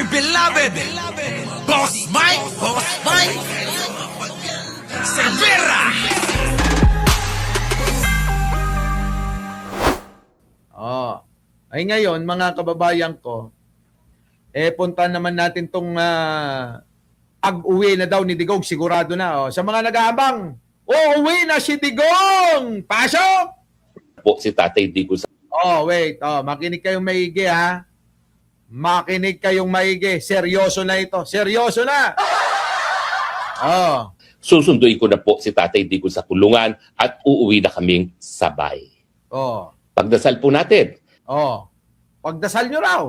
beloved Boss Mike Cervera. Ay ngayon, mga kababayan ko, punta naman natin tong pag-uwi na daw ni Digong, sigurado na. Sa mga nag-aabang, uuwi na si Digong! Pasok! Po si Tatay Digong sa Wait. Makinig kayong maigi, ha? Makinig kayong maigi. Seryoso na ito. Seryoso na! susunduin ko na po si Tatay Digong sa kulungan at uuwi na kaming sabay. Pagdasal po natin. Pagdasal nyo raw.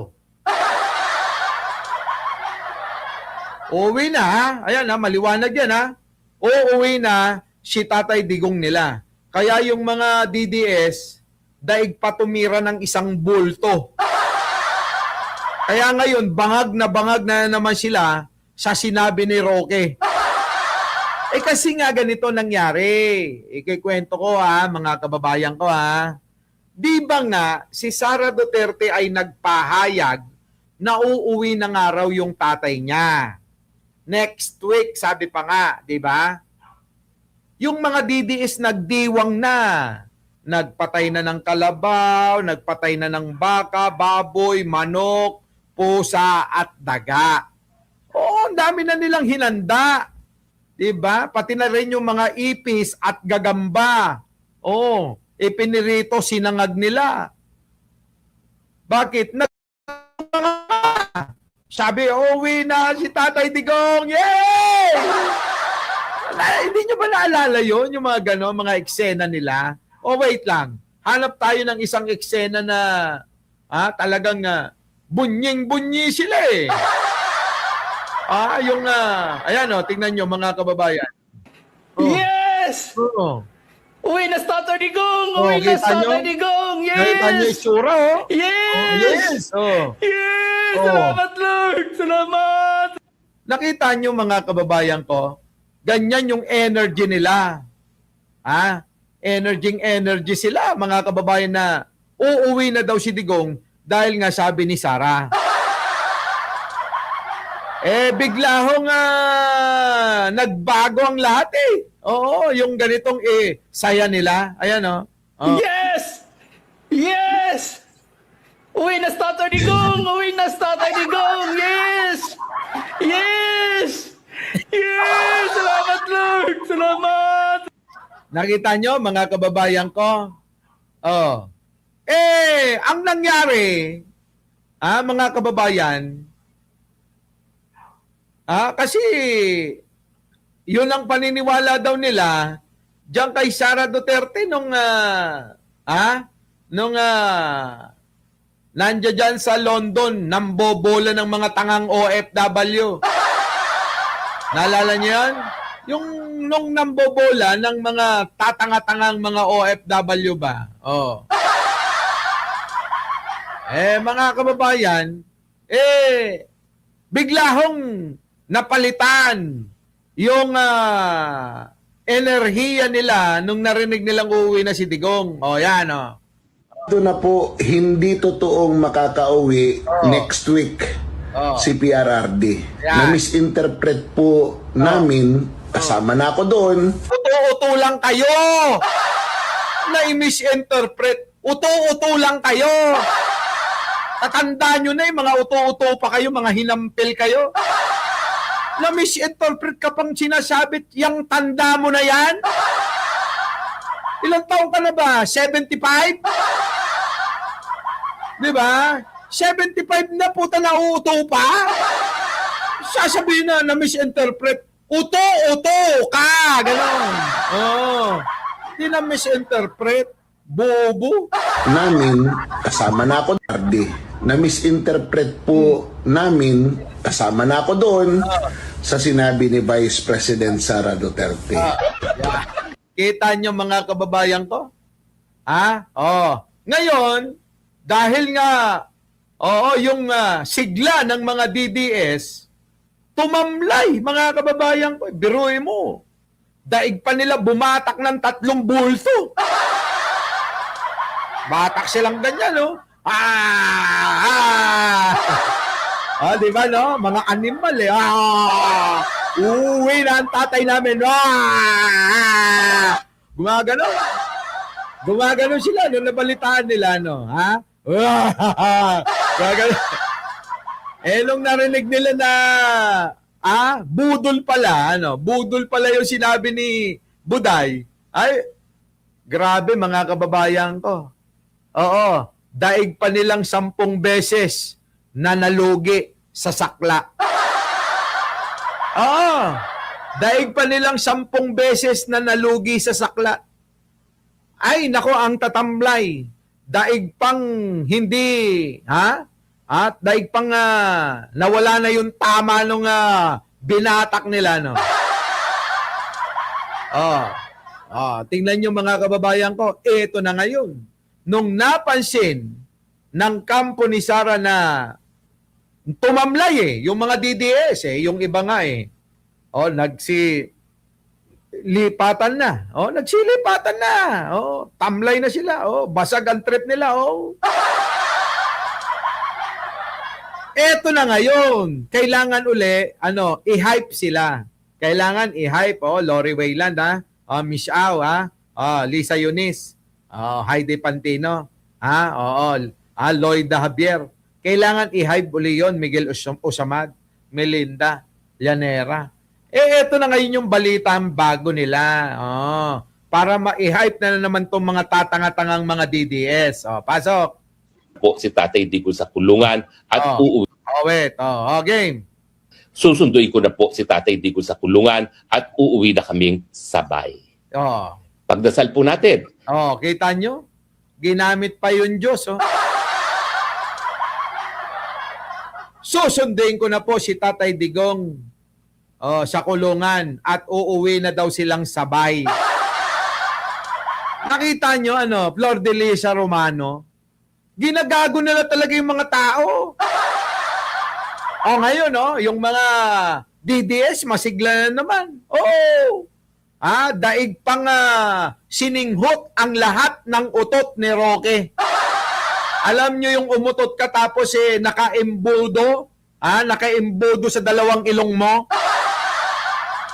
Uuwi na, ha? Ayan, ha? Maliwanag yan, ha? Uuwi na si Tatay Digong nila. Kaya yung mga DDS, daig pa tumira ng isang bulto. Kaya ngayon, bangag na naman sila sa sinabi ni Roque. Kasi nga ganito nangyari. Ikikwento ko, ha, mga kababayan ko, ha. Di ba nga, si Sara Duterte ay nagpahayag na uuwi na nga raw yung tatay niya. Next week, sabi pa nga, di ba? Yung mga DDS nagdiwang na. Nagpatay na ng kalabaw, nagpatay na ng baka, baboy, manok, pusa at daga. Ang dami na nilang hinanda. Diba? Pati na rin yung mga ipis at gagamba. Ipinirito, sinangag nila. Bakit? Sabi, uwi na si Tatay Digong! Yay! Hindi nyo ba naalala yun? Yung mga gano'n, mga eksena nila? Wait lang. Hanap tayo ng isang eksena na talagang bunying-bunyi sila eh. Ayan tingnan nyo mga kababayan. Yes! Uwi na sa Tatay Digong! Uwi na sa Tatay Digong! Yes! Nakita nyo yung sura, Yes! Yes! Yes! Salamat, Lord! Salamat! Nakita nyo mga kababayan ko, ganyan yung energy nila. Energy sila, mga kababayan na uuwi na daw si Digong dahil nga sabi ni Sara. Bigla hong nagbago ang lahat eh. Yung ganitong saya nila. Ayan Yes! Yes! Uwi na sa Tatay Digong! Uwi na sa Tatay Digong! Yes! Yes! Yes! Salamat, Lord! Salamat! Nakita nyo mga kababayan ko? Ang nangyari, mga kababayan, kasi yun ang paniniwala daw nila diyan kay Sara Duterte nung nandiyan dyan sa London, nambobola ng mga tangang OFW. Naalala niyo yan? Yung nung nambobola ng mga tatanga-tangang mga OFW ba? Mga kababayan, biglahong napalitan yung enerhiya nila nung narinig nilang uuwi na si Digong. Yan. Ito na po, hindi totoong makakauwi next week si PRRD. Na-misinterpret po namin, kasama na ako doon. Uto-uto lang kayo! Na-misinterpret. Uto-uto lang kayo! Tatandaan nyo na yung mga uto-uto pa kayo, mga hinampil kayo. Na-misinterpret ka pang sinasabit, yung tanda mo na yan? Ilang taong ka na ba? 75? Di ba? 75 na puta na uto pa? Sasabihin na misinterpret. Uto ka! Ganon. Hindi na misinterpret. Bobo. Namin, kasama na ako na-misinterpret po namin, kasama na ako doon sa sinabi ni Vice President Sara Duterte. Kita nyo mga kababayan ko? Ngayon, dahil nga yung sigla ng mga DDS, tumamlay mga kababayan ko. Biruin mo. Daig pa nila bumatak ng 3 bulto. Batak silang ganyan, Di ba, no? Mga animal, eh. Uwi na ang tatay namin. Gumagano. Gumagano sila, no? Nabalitaan nila, no? Ha? Gumagano. Nung narinig nila na, budol pala, ano? Budol pala yung sinabi ni Buday. Ay, grabe, mga kababayan ko. Oo, daig pa nilang 10 beses na nalugi sa sakla. Oo, daig pa nilang 10 beses na nalugi sa sakla. Ay, nako, ang tatamlay. Daig pang hindi, At daig pang nawala na yung tama nung binatak nila, no? Tingnan nyo mga kababayan ko, ito na ngayon. Nung napansin ng kampo ni Sara na tumamlay yung mga DDS yung iba nga lipatan na. Nagsilipatan na. Tamlay na sila. Basag ang trip nila. Eto na ngayon. Kailangan uli, i-hype sila. Kailangan i-hype, Lori Wayland, Miss Au, Lisa Yunis, Heidi Pantino, Lloyda Javier. Kailangan i-hype uli yun, Miguel Usamad, Melinda Llanera. Eto na ngayon yung balitang bago nila. Para ma-hype na naman itong mga tatanga-tangang mga DDS. Pasok. Po si Tatay Digong sa kulungan at uuwi. Game. Susunduin ko na po si Tatay Digong sa kulungan at uuwi na kaming sabay. Pagdasal po natin. Kita nyo? Ginamit pa yung Diyos. Susunduin ko na po si Tatay Digong sa kulungan at uuwi na daw silang sabay. Nakita nyo, Flor de Lisa Romano? Ginagago nila talaga yung mga tao. Ngayon, yung mga DDS, masigla na naman. Daig pang sininghot ang lahat ng utot ni Roque. Alam nyo yung umutot ka tapos naka-embudo? Naka-embudo sa dalawang ilong mo?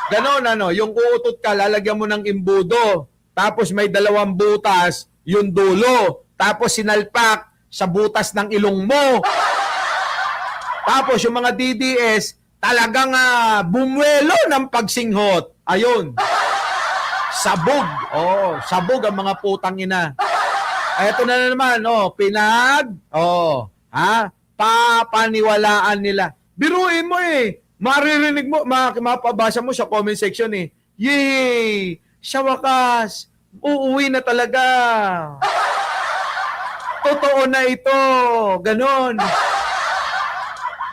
Ganon, yung uutot ka, lalagyan mo ng embudo. Tapos may 2 butas, yung dulo. Tapos sinalpak sa butas ng ilong mo. Tapos yung mga DDS, talagang bumuelo ng pagsinghot. Ayun. Sabog. Sabog ang mga putang ina. Ito na naman, papaniwalaan nila. Biruin mo maririnig mo, mapabasa mo sa comment section Yay! Sa wakas, uuwi na talaga. Totoo na ito. Ganon.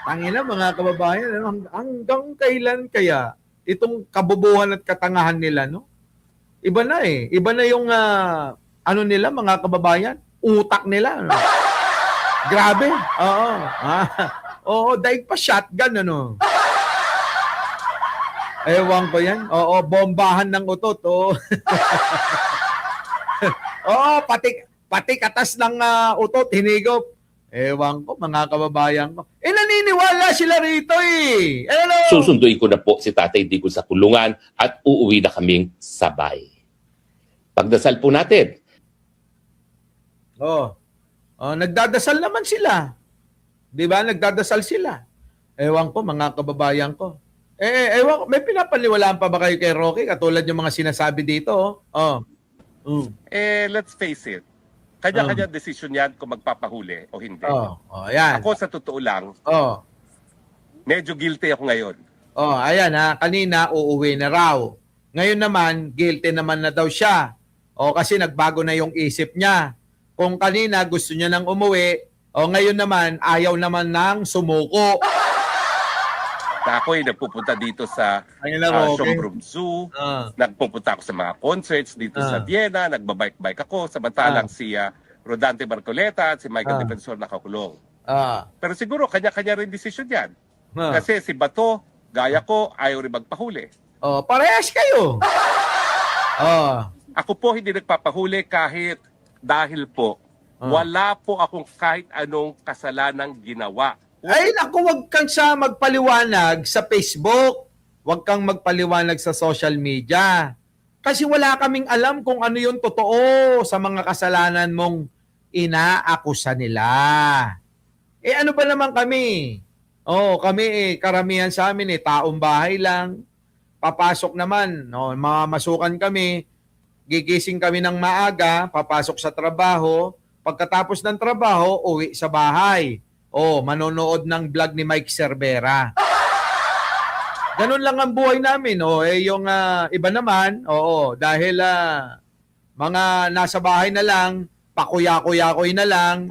Tangina mga kababayan, hanggang kailan kaya itong kabubuhan at katangahan nila, no? Iba na Iba na yung nila mga kababayan, utak nila. No? Grabe. Daig pa shotgun, Ewan ko yan. Bombahan ng utot. Pati katas ng utot, hinigop. Ewan ko, mga kababayan ko. Naniniwala sila rito Susunduin ko na po si Tatay Digong sa kulungan at uuwi na kaming sabay. Pagdasal po natin. Nagdadasal naman sila. Di ba? Nagdadasal sila. Ewan ko, mga kababayan ko. Ewan ko, may pinapaniwalaan pa ba kayo kay Rocky? Katulad yung mga sinasabi dito. Let's face it. Kanya-kanya decision yan kung magpapahuli o hindi. Yan. Ako sa totoo lang, medyo guilty ako ngayon. Ayan kanina uuwi na raw. Ngayon naman, guilty naman na daw siya. Kasi nagbago na yung isip niya. Kung kanina gusto niya nang umuwi, ngayon naman ayaw naman nang sumuko. Ako'y nagpupunta dito sa Schönbrunn Zoo, nagpupunta ako sa mga concerts dito sa Vienna, nagbabike-bike ako, samantalang si Rodante Marcoleta at si Michael Defensor nakakulong. Pero siguro kanya-kanya rin desisyon yan. Kasi si Bato, gaya ko, ayaw rin magpahuli. Parehas kayo. Ako po hindi nagpapahuli dahil po wala po akong kahit anong kasalanang ginawa Ay, naku, wag kang siya magpaliwanag sa Facebook. Wag kang magpaliwanag sa social media. Kasi wala kaming alam kung ano yung totoo sa mga kasalanan mong inaakusa nila. Eh ano ba naman kami? Kami karamihan sa amin taong bahay lang. Papasok naman, mamasukan kami, gigising kami ng maaga, papasok sa trabaho, pagkatapos ng trabaho, uwi sa bahay. Manonood ng vlog ni Mike Cervera. Ganun lang ang buhay namin. Yung iba naman, dahil mga nasa bahay na lang, pakuya-kuya-kuy na lang,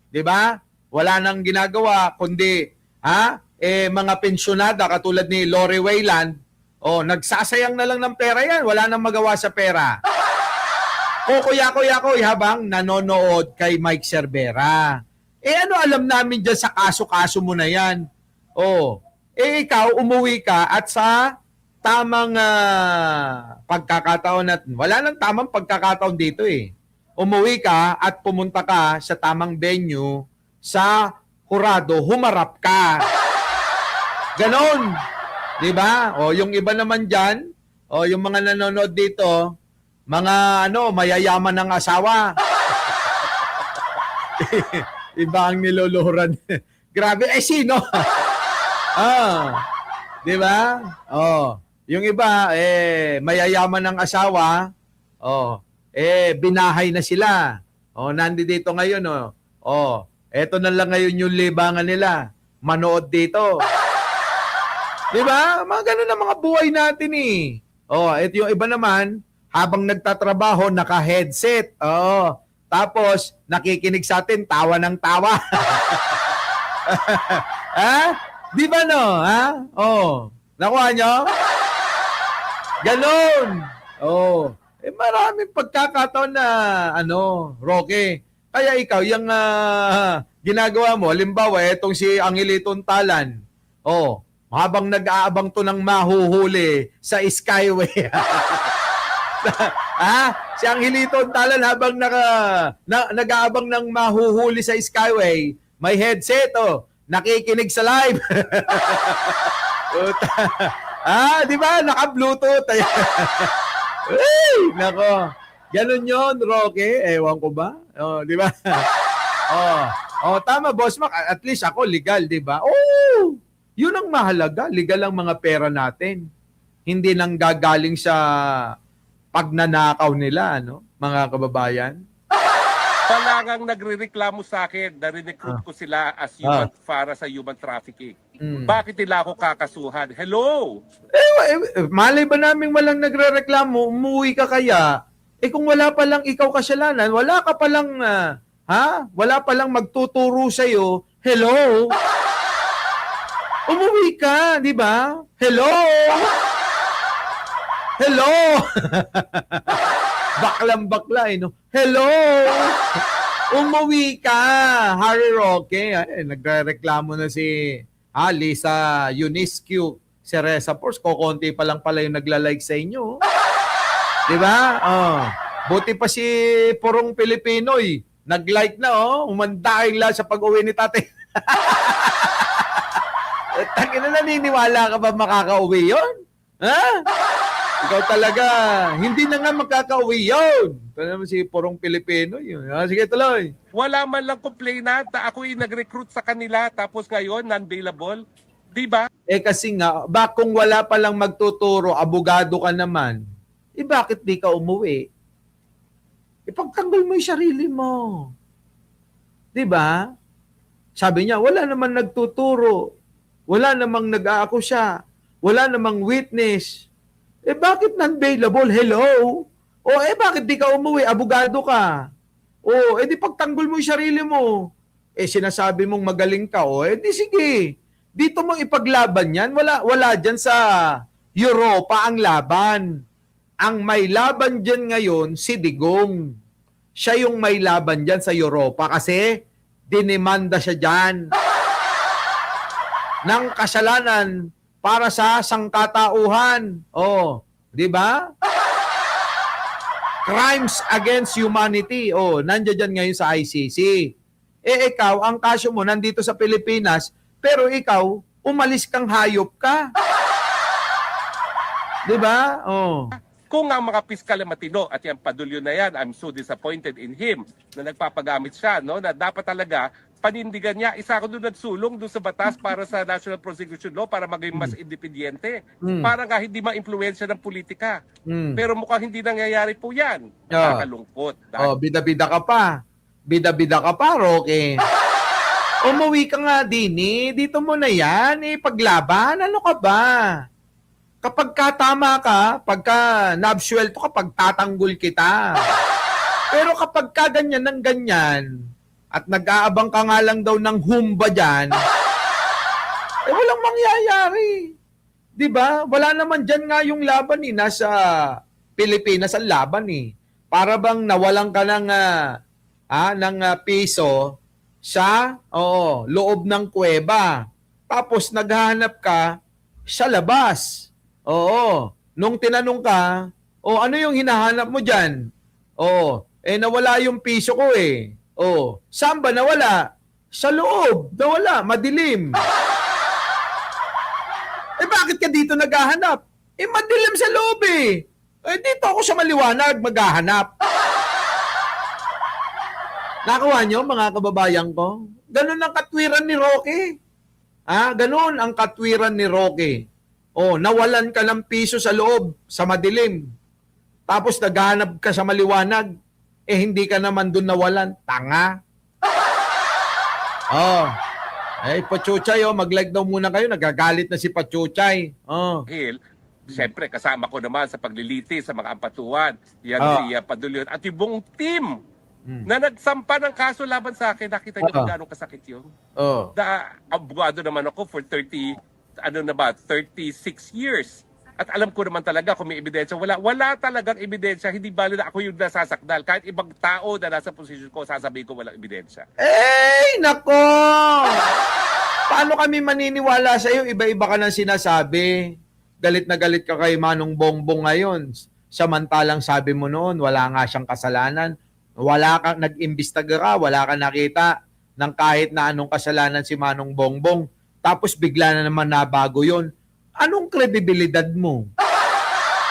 di ba? Wala nang ginagawa, kundi, mga pensyonada katulad ni Lori Wayland, nagsasayang na lang ng pera yan, wala nang magawa sa pera. Kuya-kuya-kuy habang nanonood kay Mike Cervera. Ano alam namin dyan sa kaso-kaso mo na yan? Ikaw, umuwi ka at sa tamang pagkakataon at wala nang tamang pagkakataon dito Umuwi ka at pumunta ka sa tamang venue sa hurado, humarap ka. Ganon. Di ba? Yung iba naman dyan, yung mga nanonood dito, mga mayayaman ng asawa. Iba ang niluluhuran. Grabe, sino? Di ba? Yung iba, mayayaman ng asawa, binahay na sila. Nandito ngayon, eto na lang ngayon yung libangan nila. Manood dito. Di ba? Mga ganun ang mga buhay natin Ito yung iba naman, habang nagtatrabaho, naka-headset. Tapos, nakikinig sa atin, tawa ng tawa. Di ba Nakuha nyo? Ganon. Maraming pagkakataon na, Roque. Kaya ikaw, yung ginagawa mo, halimbawa, etong si Angelito Talan, habang nag-aabang to ng mahuhuli sa Skyway. Si Angelito Talan habang nag-aabang ng mahuhuli sa Skyway, may headset, nakikinig sa live. Di ba? Naka-Bluetooth. Nako. Ganun yun, Roque. Ewan ko ba? Di ba? Tama, Boss Mac. At least ako legal, di ba? Yun ang mahalaga. Legal ang mga pera natin. Hindi nang gagaling sa pagnanakaw nila, mga kababayan. Palangang nagrereklamo sa akin na recruit ko sila as human para sa human trafficking. Bakit nila ako kakasuhan? Hello! Malay ba naming walang nagrereklamo, umuwi ka kaya? Kung wala palang ikaw kasalanan, wala ka palang, wala palang magtuturo sa'yo, hello? Umuwi ka, di ba? Hello? Hello? Baklang-bakla, Hello? Umuwi ka, Harry Roque. Nagrereklamo na si Lisa Eunice Cereza Force. Kokonti pa lang pala yung nagla-like sa inyo. Di ba? Buti pa si Purong Pilipinoy. Nag-like na, umandahing lang sa pag-uwi ni Tate. Tangina, naniniwala ka ba makakauwi yun? Ikaw talaga, hindi na nga makakauwi yun. Ito naman si Purong Pilipino. Sige, tuloy. Wala man lang complainant na ako nag-recruit sa kanila tapos ngayon non-bailable. Di ba? Kasi nga, kung wala palang magtuturo, abogado ka naman, bakit di ka umuwi? Ipagtanggol mo yung sarili mo. Di ba? Sabi niya, wala namang nagtuturo. Wala namang nag-aakusa. Wala namang witness. Bakit non-bailable? Hello? Bakit di ka umuwi? Abogado ka. Di pagtanggol mo yung sarili mo. Sinasabi mong magaling ka. Di sige. Dito mo ipaglaban yan. Wala dyan sa Europa ang laban. Ang may laban dyan ngayon, si Digong. Siya yung may laban dyan sa Europa kasi dinemanda siya dyan ng kasalanan para sa sangkatauhan. Di ba? Crimes against humanity. Nandiyan dyan ngayon sa ICC. Ikaw, ang kaso mo nandito sa Pilipinas, Pero ikaw, umalis kang hayop ka. Di ba? Oh. Kung ang mga piskal na matino at yung Padulyo na yan, I'm so disappointed in him na nagpapagamit siya, no? Na dapat talaga panindigan niya. Isa ako doon nagsulong doon sa batas para sa National Prosecution Law para maging mas independyente. Para nga hindi ma-impluwensya ng politika. Pero mukhang hindi nangyayari po yan. Nakakalungkot. Bida-bida ka pa. Bida-bida ka pa, Roque. Umuwi ka nga din eh. Dito mo na yan. Paglaban. Ano ka ba? Kapag katama ka, pagka nabsuelto ka, pagtatanggol kita. Pero kapag ka ganyan ng ganyan, at nag-aabang ka nga lang daw ng humba dyan, walang mangyayari. Diba? Wala naman dyan nga yung laban eh. Nasa Pilipinas ang laban eh. Para bang nawalan ka ng piso sa loob ng kuweba. Tapos naghahanap ka sa labas. Nung tinanong ka, ano yung hinahanap mo dyan? Nawala yung piso ko eh. Saan ba nawala? Sa loob. Nawala. Madilim. Bakit ka dito naghahanap? Madilim sa loob eh. Dito ako sa maliwanag maghahanap. Nakuha nyo, mga kababayan ko? Ganun ang katwiran ni Roque. Ganun ang katwiran ni Roque. Nawalan ka ng piso sa loob, sa madilim. Tapos naghahanap ka sa maliwanag. Hindi ka naman dun nawalan. Tanga. Pachuchay, mag-like daw muna kayo. Nagagalit na si Pachuchay. Hill, siyempre, kasama ko naman sa pagliliti sa mga ampatuan. Yan si Padulyo. At yung buong team na nagsampa ng kaso laban sa akin. Nakita niyo kung gano'ng kasakit yun? Abogado naman ako for 36 years. At alam ko naman talaga kung may ebidensya. Wala talagang ebidensya. Hindi bali na ako yung nasasakdal. Kahit ibang tao na nasa posisyon ko, sasabihin ko walang ebidensya. Nako! Paano kami maniniwala sa iyo? Iba-iba ka nang sinasabi. Galit na galit ka kay Manong Bongbong ngayon. Samantalang sabi mo noon, wala nga siyang kasalanan. Wala kang nag-imbestiga ka, wala kang nakita ng kahit na anong kasalanan si Manong Bongbong. Tapos bigla na naman nabago yon. Anong kredibilidad mo?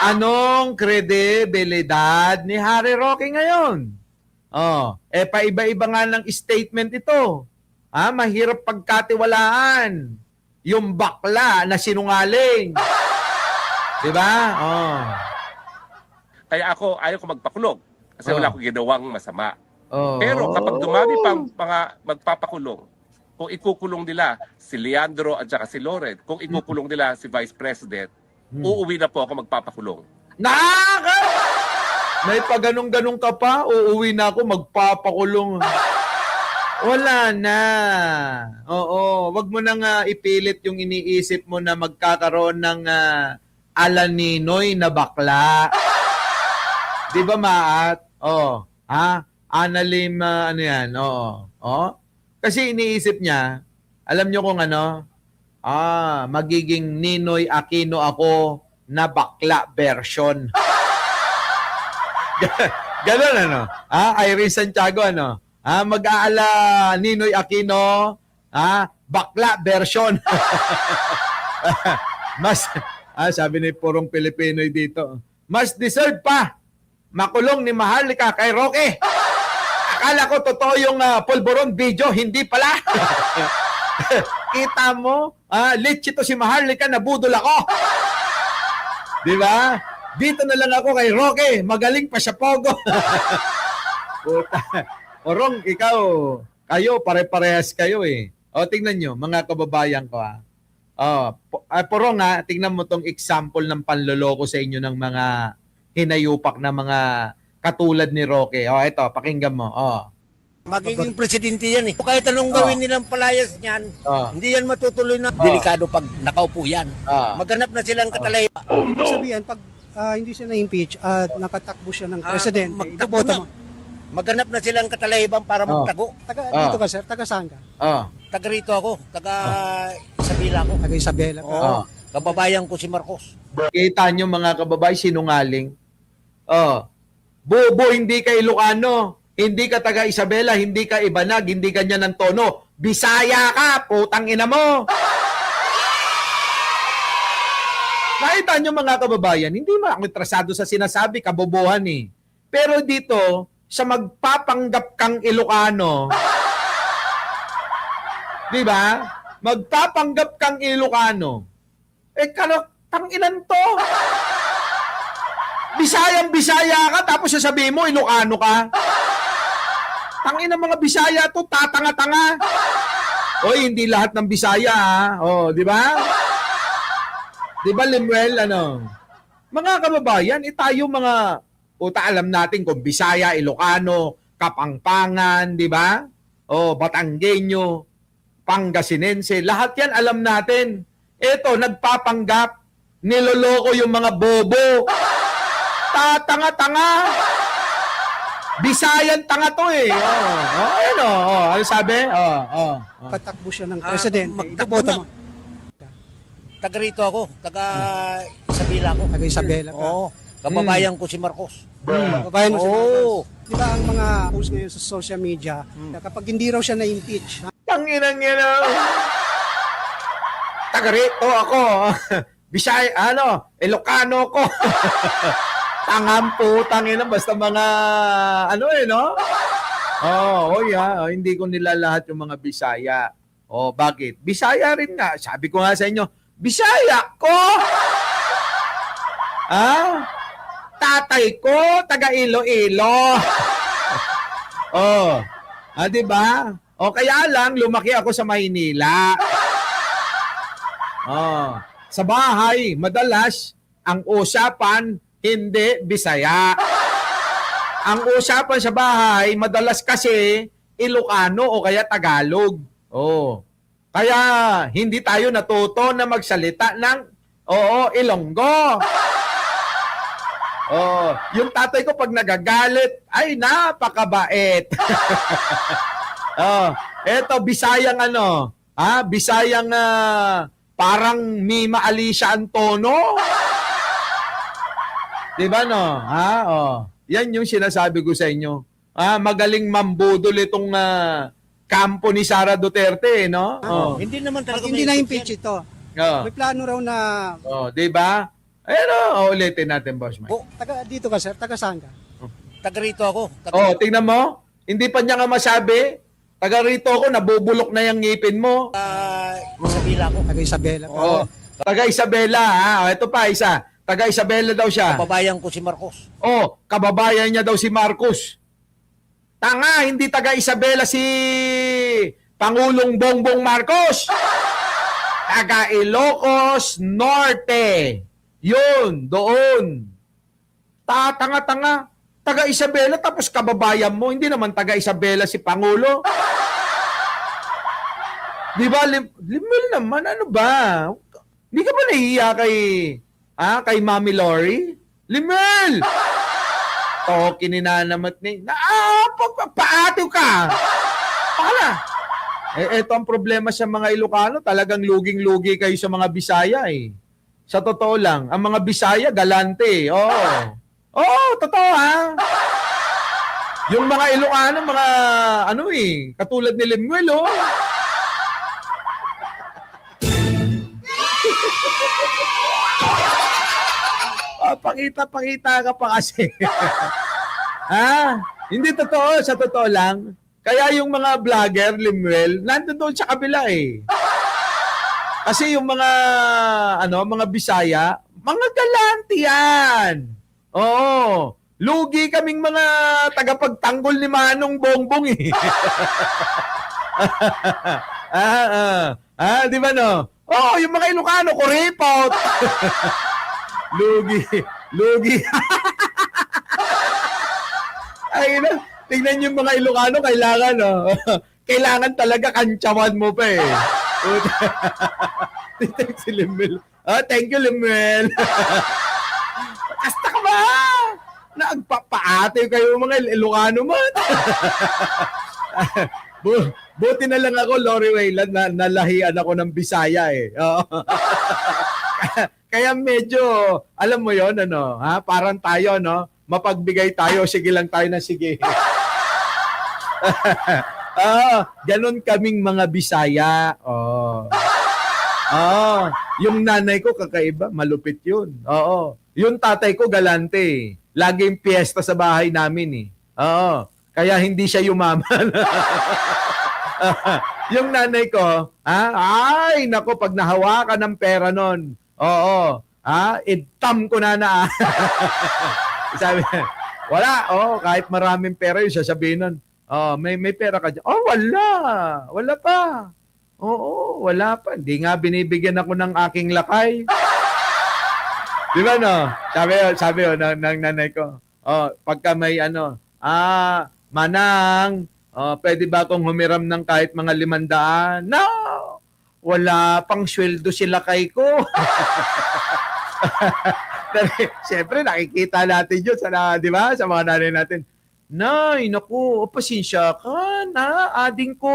Anong kredibilidad ni Harry Roque ngayon? Paiba-iba nga ng statement ito. Mahirap pagkatiwalaan. Yung bakla na sinungaling. Diba? Kaya ako, ayaw ko magpakulong. Kasi wala akong ginawang masama. Pero kapag dumami pang mga magpapakulong, kung ikukulong nila si Leandro at saka si Loren, kung ikukulong nila si Vice President, uuwi na po ako magpapakulong. May paganong-ganong ka pa, uuwi na ako magpapakulong. Wala na. Wag mo nang ipilit yung iniisip mo na magkakaroon ng alaninoy na bakla. Di ba, Maat? Analim, ano yan? Kasi iniisip niya, alam nyo kung magiging Ninoy Aquino ako na bakla version. Ganon Irene Santiago mag-aala Ninoy Aquino bakla version. Sabi ni Purong Pilipinoy dito, mas deserve pa makulong ni Maharlika kay Roque. Akala ko totoo yung pulburon video, hindi pala. Kita mo, legit to si Maharlika, nabudol ako. Di ba? Dito na lang ako kay Roque, magaling pa siya pogo. Orong, ikaw, kayo, pare-parehas kayo eh. Tingnan nyo, mga kababayan ko Porong tingnan mo tong example ng panloloko sa inyo ng mga hinayupak na mga katulad ni Roque. Ito, pakinggan mo. Magiging presidente yan eh. Kahit anong gawin nilang palayas niyan, hindi yan matutuloy na. Delikado pag nakaupo yan. Maghanap na silang katalay. Sabihan, pag hindi siya na-impeach at nakatakbo siya ng presidente, iboboto mo. Maghanap na silang katalahibang para magtago. Dito ka, sir? Taga saan ka? Taga rito ako. Taga Isabela ako. Taga Isabela ka. Kababayan ko si Marcos. Kita nyo mga kababayan, sinungaling. Bobo, hindi ka Ilocano. Hindi ka taga Isabela, hindi ka Ibanag, hindi ka niya ng tono. Bisaya ka, putang ina mo. Nakita nyo mga kababayan, hindi man ako trasado sa sinasabi, kabobohan eh. Pero dito, sa magpapanggap kang Ilocano, di ba? Magpapanggap kang Ilocano. Tanginan to. Bisayang-bisaya ka, tapos sasabihin mo, Ilocano ka. Tangina mga Bisaya to, tatanga-tanga. Oy, hindi lahat ng Bisaya, ha? Oh, di ba? Di ba, Limuel, Mga kababayan, tayo mga, alam natin kung Bisaya, Ilocano, Kapampangan, di ba? O, Batanggenyo, Pangasinense, lahat yan alam natin. Eto, nagpapanggap, niloloko yung mga bobo. Tatanga-tanga. Bisayan tanga to eh. Ano sabi? Patakbo siya ng presidente. Iboboto mo. Taga rito ako, taga Isabela ako. Taga Isabela ka. Oo. Kababayan ko si Marcos. Kababayan mo siya. Oo. Di ba ang mga post ngayon sa social media, na kapag hindi raw siya na-impeach, Tanginang taga rito ako. Bisaya, Ilocano ko. Tangampo, tangina, basta mga, hindi ko nila lahat yung mga Bisaya. Bakit? Bisaya rin nga. Sabi ko nga sa inyo, Bisaya ko! Tatay ko, taga Iloilo. Di ba? Kaya lang, lumaki ako sa Maynila. Sa bahay, madalas, ang usapan, hindi Bisaya. Ang usapan sa bahay, madalas kasi Ilocano o kaya Tagalog. Kaya hindi tayo natuto na magsalita ng Ilonggo. Yung tatay ko pag nagagalit, ay napakabait. Eto Bisayang Bisayang parang Mima Alicia Antono. Diba Yan yung sinasabi ko sa inyo. Magaling mambudol itong kampo ni Sara Duterte, no? Hindi naman talaga hindi na-impeach ito. May plano raw na, Diba? Ulitin natin, Boss Mike. taga dito ka sir, taga saan ka? Taga rito ako. Tingnan mo. Hindi pa niya nga masabi. Taga rito ako, nabubulok na yung ngipin mo. Isabela ako. Taga Isabela ka. Taga Isabela, Ito pa, isa. Taga Isabela daw siya. Kababayan ko si Marcos. Kababayan niya daw si Marcos. Tanga, hindi taga Isabela si Pangulong Bongbong Marcos. Taga Ilocos Norte. Yun, doon. Tatanga-tanga. Taga Isabela tapos kababayan mo. Hindi naman taga Isabela si Pangulo. Di ba? Limil naman. Ano ba? Hindi ka ba nahihiya kay Mami Lori? Limil! Kininanamat ni... Paatiw ka! Pakala! Ito ang problema sa mga Ilocano. Talagang luging-lugi kayo sa mga Bisaya eh. Sa totoo lang, ang mga Bisaya galante. Totoo Yung mga Ilocano, mga katulad ni Lemuel Pakita ka pa kasi. Hindi totoo, sa totoo lang. Kaya yung mga vlogger, Lemuel, nandun doon sa kabila eh. Kasi yung mga mga Bisaya, mga galante yan. Lugi kaming mga tagapagtanggol ni Manong Bongbong eh. Di ba no? Yung mga Ilocano, kuripot. Lugi. Ay, tingnan yung mga Ilocano, kailangan talaga kantsawan mo pa eh. Thank si Limel. Thank you, Limel. Kasta ka ba? Nagpapaate kayo mga Ilocano man. Buti na lang ako, Lori Wayland, nalahian ako ng Bisaya eh. Kaya medyo, alam mo yon parang tayo, mapagbigay tayo, sige lang tayo na sige. Ganon kaming mga Bisaya. Yung nanay ko kakaiba, malupit yun. Yung tatay ko galante. Laging piyesta sa bahay namin eh. Kaya hindi siya yumaman. Yung nanay ko, ay nako, pag nahawakan ng pera nun, itam ko na. Sabi, wala, kahit maraming pera yun, sasabihin nun, may pera ka dyan. Wala pa. Wala pa. Hindi nga binibigyan ako ng aking lakay. Di ba no? Sabi ng nanay ko, pagka may Manang, pwede ba akong humiram ng kahit mga 500? No! Wala pang sweldo si lakay ko. Siyempre, nakikita natin yun di ba? Sa mga nanay natin. Nay, naku, pasensya ka na, ading ko.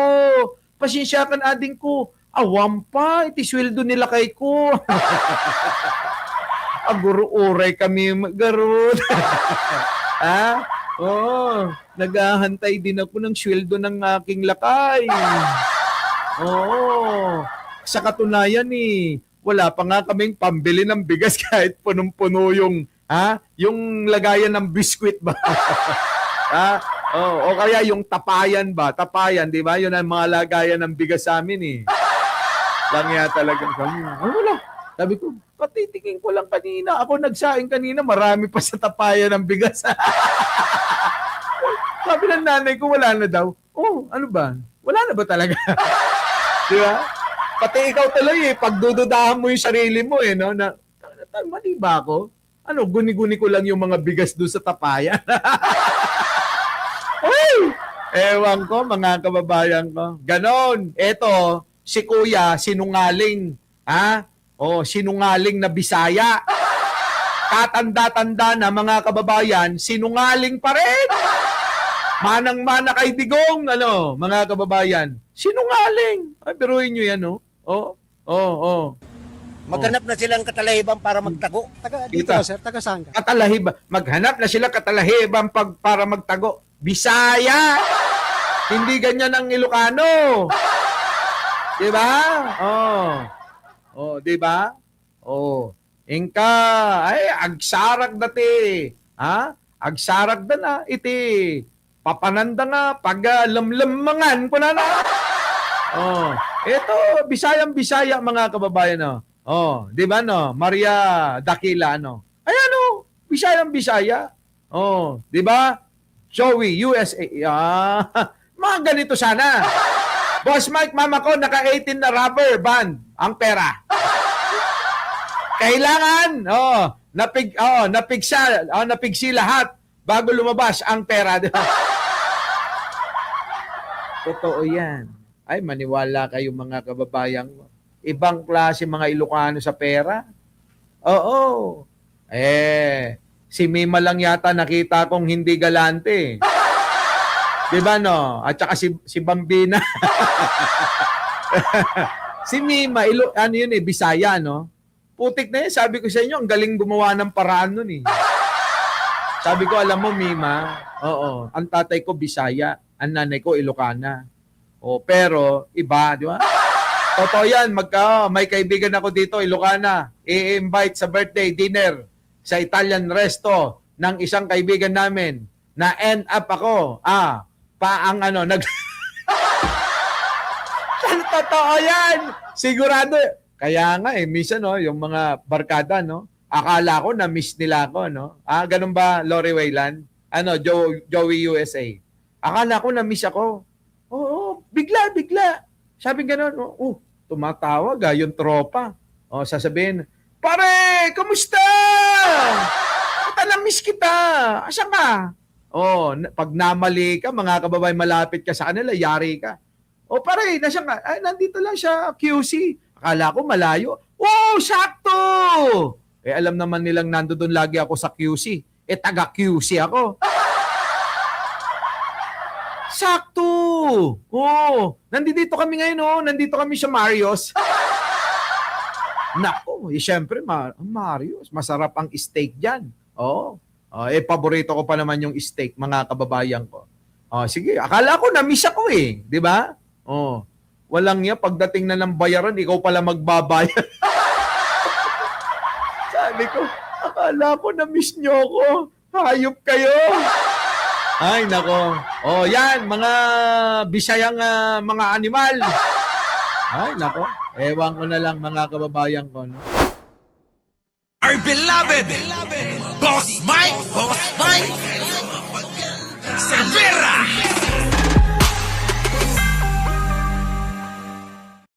Pasensya ka na, ading ko. Awam pa, iti sweldo nila kay ko. Aguro-uray kami magaroon. Naghahantay din ako ng sweldo ng aking lakay. Sa katunayan wala pa nga kaming pambili ng bigas kahit punong-puno yung lagayan ng biskwit ba? O kaya yung tapayan ba? Tapayan, di ba? Yun ang mga lagayan ng bigas sa amin Langya talagang kami. Wala. Sabi ko, patitingin ko lang kanina. Ako nagsaing kanina, marami pa sa tapayan ng bigas. Sabi ng nanay ko, wala na daw. Ano ba? Wala na ba talaga? Di ba? Pati ikaw tuloy pagdududahan mo yung sarili mo no? Mali ba ako? Guni-guni ko lang yung mga bigas doon sa tapayan. Ewan ko, mga kababayan ko. Ganon. Eto, si Kuya, sinungaling. Sinungaling na Bisaya. Tatanda-tanda na mga kababayan, sinungaling pa rin. Manang-mana kay Digong, mga kababayan. Sinungaling. Biruin nyo yan, Maghanap na silang katalahiban para magtago. Dito, sir, taga saan ka? Katalahiban. Maghanap na sila katalahiban para magtago. Bisaya! Hindi ganyan ang Ilocano. Di ba? Di ba? Ingka, agsarag dati. Agsarag na iti. Papananda nga, pag lamlamangan ko na. Ito, Bisayang-Bisaya mga kababayan. Di ba Maria Dakila Bisayang-Bisaya. Di ba? Joey, USA. Mga ganito sana. Boss Mike, mama ko, naka-18 na rubber band ang pera. Kailangan, napigsi lahat bago lumabas ang pera. Totoo yan. Ay, maniwala kayo mga kababayan. Ibang klase mga Ilocano sa pera. Oo. Si Mima lang yata nakita kong hindi galante. Diba At saka si Bambina. Si Mima, Bisaya, Putik na yan. Sabi ko sa inyo, ang galing gumawa ng paraan nun Sabi ko, alam mo, Mima, ang tatay ko Bisaya, ang nanay ko Ilocana. Pero, iba, di ba? Totoo yan, may kaibigan ako dito, Ilocana, i-invite sa birthday dinner sa Italian resto ng isang kaibigan namin na end up ako, Totoo yan! Sigurado. Kaya nga minsan yung mga barkada, akala ko na-miss nila ako, ganun ba, Lori Wayland? Joey USA. Akala ko na-miss ako. Oo, bigla. Sabi gano'n, tumatawag yung tropa. Sasabihin, pare, kamusta? Na-miss kita. Asa ka? Pag namali ka, mga kababayan, malapit ka sa kanila, yari ka. Pare, nasa ka? Nandito lang siya, QC. Akala ko malayo. Sakto! Alam naman nilang nandoon lagi ako sa QC. Taga QC ako. Sakto! Nandito kami ngayon, nandito kami sa Marios. Nako, syempre, Marios, masarap ang steak dyan. Paborito ko pa naman yung steak, mga kababayan ko. Oh, sige, akala ko na-miss ako eh, 'di ba? Oh. Walang niya pagdating na ng bayaran, ikaw pala magbabayad. Sabi ko, akala ko na-miss niyo ako. Hayop kayo. Ay, nako. Oh, yan, mga Bisayang mga animal. Ay, nako. Ewan ko na lang mga kababayan ko. No? Our beloved Boss Mike, Boss Mike.